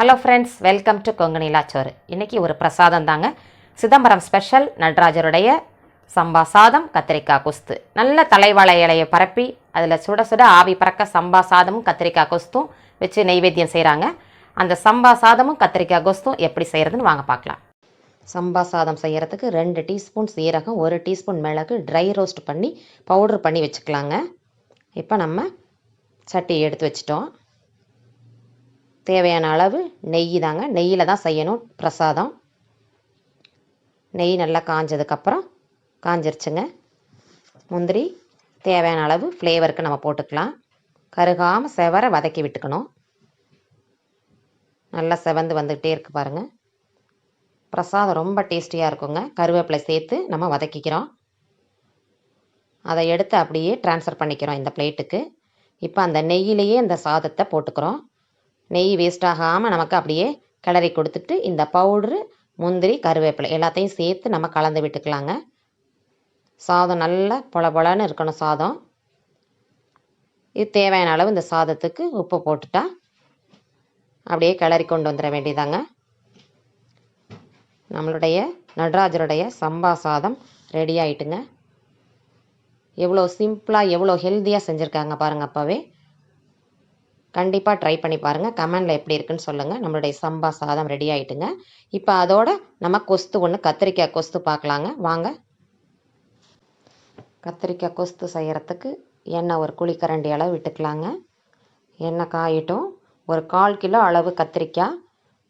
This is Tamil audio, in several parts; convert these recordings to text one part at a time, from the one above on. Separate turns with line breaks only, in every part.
Hello friends, welcome to Kongu Neela சோறு. இன்றைக்கி ஒரு பிரசாதம் தாங்க. சிதம்பரம் ஸ்பெஷல் நடராஜருடைய சம்பா சாதம், கத்திரிக்காய் கொஸ்து. நல்ல தலைவாழை இலையை பரப்பி அதில் சுட சுட ஆவி பறக்க சம்பா சாதமும் கத்திரிக்காய் கொஸ்தும் வச்சு நெய்வேத்தியம் செய்கிறாங்க. அந்த சம்பா சாதமும் கத்திரிக்காய் கொஸ்தும் எப்படி செய்கிறதுன்னு வாங்க பார்க்கலாம். சம்பா சாதம் செய்கிறதுக்கு 2 டீஸ்பூன் சீரகம், 1 டீஸ்பூன் மிளகு ட்ரை ரோஸ்ட் பண்ணி பவுட்ரு பண்ணி வச்சுக்கலாங்க. இப்போ நம்ம சட்டி எடுத்து வச்சிட்டோம். தேவையான அளவு நெய் தாங்க. நெய்யில் தான் செய்யணும் பிரசாதம். நெய் நல்லா காஞ்சிருச்சுங்க. முந்திரி தேவையான அளவு ஃப்ளேவருக்கு நம்ம போட்டுக்கலாம். கருகாமல் செவர வதக்கி விட்டுக்கணும். நல்லா செவந்து வந்துக்கிட்டே இருக்குது பாருங்கள். பிரசாதம் ரொம்ப டேஸ்டியாக இருக்குங்க. கருவேப்பிலை சேர்த்து நம்ம வதக்கிக்கிறோம். அதை எடுத்து அப்படியே ட்ரான்ஸ்ஃபர் பண்ணிக்கிறோம் இந்த பிளேட்டுக்கு. இப்போ அந்த நெய்யிலேயே இந்த சாதத்தை போட்டுக்கிறோம். நெய் வேஸ்ட் ஆகாமல் நமக்கு அப்படியே கிளறி கொடுத்துட்டு இந்த பவுட்ரு, முந்திரி, கருவேப்பிலை எல்லாத்தையும் சேர்த்து நம்ம கலந்து விட்டுக்கலாங்க. சாதம் நல்லா பொல இருக்கணும் சாதம். இது தேவையான அளவு இந்த சாதத்துக்கு உப்பு போட்டுட்டா அப்படியே கிளறி கொண்டு வந்துட வேண்டியதாங்க. நம்மளுடைய நடராஜருடைய சம்பா சாதம் ரெடி ஆகிட்டுங்க. எவ்வளோ சிம்பிளாக எவ்வளோ ஹெல்த்தியாக செஞ்சுருக்காங்க பாருங்கள். அப்போவே கண்டிப்பாக ட்ரை பண்ணி பாருங்கள். கமெண்டில் எப்படி இருக்குன்னு சொல்லுங்கள். நம்மளுடைய சம்பா சாதம் ரெடி ஆகிட்டுங்க. இப்போ அதோட நம்ம கொஸ்து ஒன்று கத்திரிக்காய் கொஸ்து பார்க்கலாங்க வாங்க. கத்திரிக்காய் கொஸ்து செய்கிறதுக்கு எண்ணெய் ஒரு குழிக்கரண்டி அளவு விட்டுக்கலாங்க. எண்ணெய் காயிட்டும். ஒரு 1/4 கிலோ அளவு கத்திரிக்காய்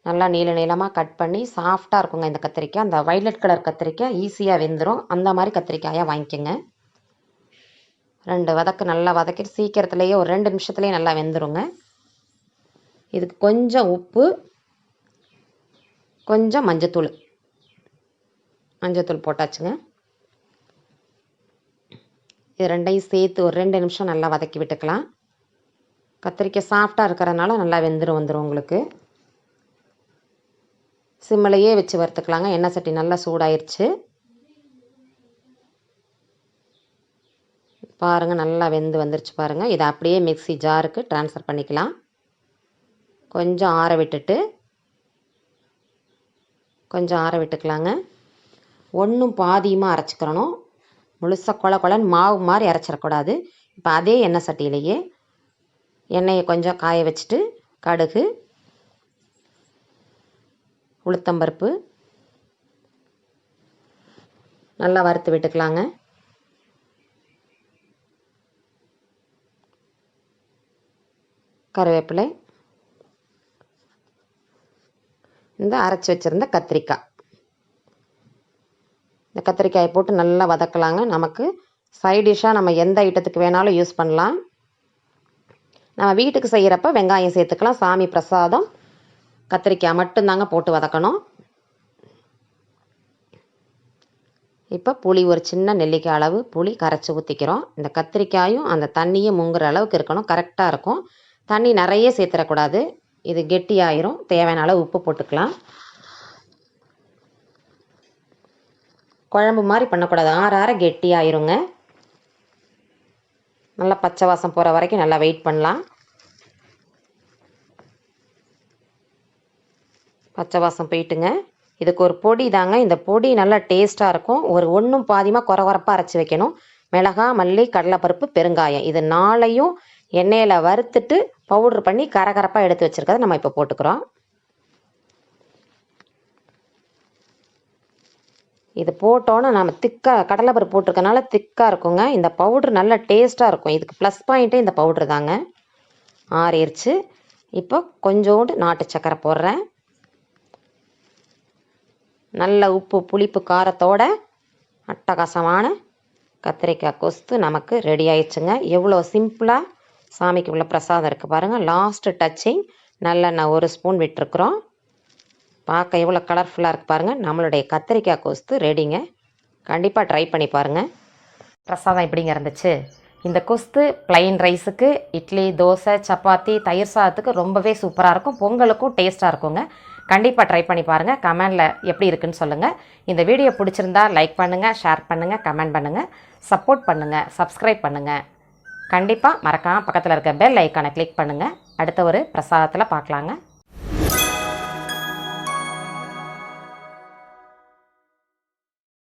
நல்லா நீளமாக கட் பண்ணி சாஃப்டாக இருக்குங்க இந்த கத்திரிக்காய். அந்த வைலட் கலர் கத்திரிக்காய் ஈஸியாக வெந்துடும். அந்த மாதிரி கத்திரிக்காயாக வாங்கிக்கோங்க. 2 வதக்கு நல்லா வதக்கிட்டு சீக்கிரத்துலேயே ஒரு 2 நிமிஷத்துலேயே நல்லா வெந்துருங்க. இதுக்கு கொஞ்சம் உப்பு, கொஞ்சம் மஞ்சத்தூள் போட்டாச்சுங்க. இது 2ஐயும் சேர்த்து ஒரு 2 நிமிஷம் நல்லா வதக்கி விட்டுக்கலாம். கத்திரிக்காய் சாஃப்டாக இருக்கிறதுனால நல்லா வந்துடும் உங்களுக்கு. சிம்மிலையே வச்சு வறுத்துக்கலாங்க. எண்ணெய் சட்டி நல்லா சூடாயிருச்சு பாருங்கள். நல்லா வந்துருச்சு பாருங்கள். இதை அப்படியே மிக்ஸி ஜாருக்கு ட்ரான்ஸ்ஃபர் பண்ணிக்கலாம். கொஞ்சம் ஆற விட்டுக்கலாங்க. ஒன்றும் பாதியுமாக அரைச்சிக்கிறணும். முழுசாக கொலன்னு மாவு மாதிரி அரைச்சிடக்கூடாது. இப்போ அதே எண்ணெய் சட்டியிலேயே எண்ணெயை கொஞ்சம் காய வச்சுட்டு கடுகு, உளுத்தம்பருப்பு நல்லா வறுத்து விட்டுக்கலாங்க. கருவேப்பிலை, இந்த அரைச்சி வச்சுருந்த கத்திரிக்காய், இந்த கத்திரிக்காயை போட்டு நல்லா வதக்கலாங்க. நமக்கு சைட் டிஷ்ஷாக நம்ம எந்த ஐட்டத்துக்கு வேணாலும் யூஸ் பண்ணலாம். நம்ம வீட்டுக்கு செய்கிறப்ப வெங்காயம் சேர்த்துக்கலாம். சாமி பிரசாதம் கத்திரிக்காய் மட்டும்தாங்க போட்டு வதக்கணும். இப்போ புளி ஒரு சின்ன நெல்லிக்காய் அளவு புளி கரைச்சி ஊற்றிக்கிறோம். இந்த கத்திரிக்காயும் அந்த தண்ணியும் முங்குற அளவுக்கு இருக்கணும். கரெக்டாக இருக்கும். தண்ணி நிறைய சேர்த்துடக்கூடாது. இது கெட்டியாயிரும். தேவையான அளவு உப்பு போட்டுக்கலாம். குழம்பு மாதிரி பண்ணக்கூடாது. ஆற கெட்டியாயிருங்க. நல்லா பச்சை வாசம் போகிற வரைக்கும் நல்லா வெயிட் பண்ணலாம். பச்சை வாசம் போயிட்டுங்க. இதுக்கு ஒரு பொடி தாங்க. இந்த பொடி நல்லா டேஸ்ட்டாக இருக்கும். ஒன்றும் பாதியமாக குறப்பாக அரைச்சி வைக்கணும். மிளகாய், மல்லி, கடலைப்பருப்பு, பெருங்காயம் இது 4ஐயும் எண்ணெயில் வறுத்துட்டு பவுட்ரு பண்ணி கரகரப்பாக எடுத்து வச்சுருக்கதை நம்ம இப்போ போட்டுக்கிறோம். இது போட்டோன்னா நம்ம திக்காக கடலைப்பருப்பு போட்டிருக்கனால திக்காக இருக்குங்க. இந்த பவுட்ரு நல்ல டேஸ்ட்டாக இருக்கும். இதுக்கு ப்ளஸ் பாயிண்ட்டே இந்த பவுட்ரு தாங்க. ஆறிடுச்சு. இப்போ கொஞ்சோண்டு நாட்டு சக்கரை போடுறேன். நல்ல உப்பு, புளிப்பு, காரத்தோட அட்டகாசமான கத்திரிக்காய் கொஸ்து நமக்கு ரெடி ஆயிடுச்சுங்க. எவ்வளோ சிம்பிளாக சாமிக்கு உள்ள பிரசாதம் இருக்குது பாருங்கள். லாஸ்ட்டு டச்சிங் நல்லெண்ணெய் 1 ஸ்பூன் விட்டுருக்குறோம். பார்க்க எவ்வளோ கலர்ஃபுல்லாக இருக்குது பாருங்கள். நம்மளுடைய கத்திரிக்காய் கொஸ்து ரெடிங்க. கண்டிப்பாக ட்ரை பண்ணி பாருங்கள். பிரசாதம் எப்படிங்க இருந்துச்சு? இந்த கொஸ்து ப்ளைன் ரைஸுக்கு, இட்லி, தோசை, சப்பாத்தி, தயிர் சாதத்துக்கு ரொம்பவே சூப்பராக இருக்கும். பொங்கலுக்கும் டேஸ்ட்டாக இருக்குங்க. கண்டிப்பாக ட்ரை பண்ணி பாருங்கள். கமெண்டில் எப்படி இருக்குன்னு சொல்லுங்கள். இந்த வீடியோ பிடிச்சிருந்தா லைக் பண்ணுங்கள், ஷேர் பண்ணுங்கள், கமெண்ட் பண்ணுங்கள், சப்போர்ட் பண்ணுங்கள், சப்ஸ்கிரைப் பண்ணுங்கள். கண்டிப்பாக மறக்காமல் பக்கத்தில் இருக்க பெல் ஐக்கானை கிளிக் பண்ணுங்கள். அடுத்த ஒரு பிரசாதத்தில் பார்க்கலாங்க.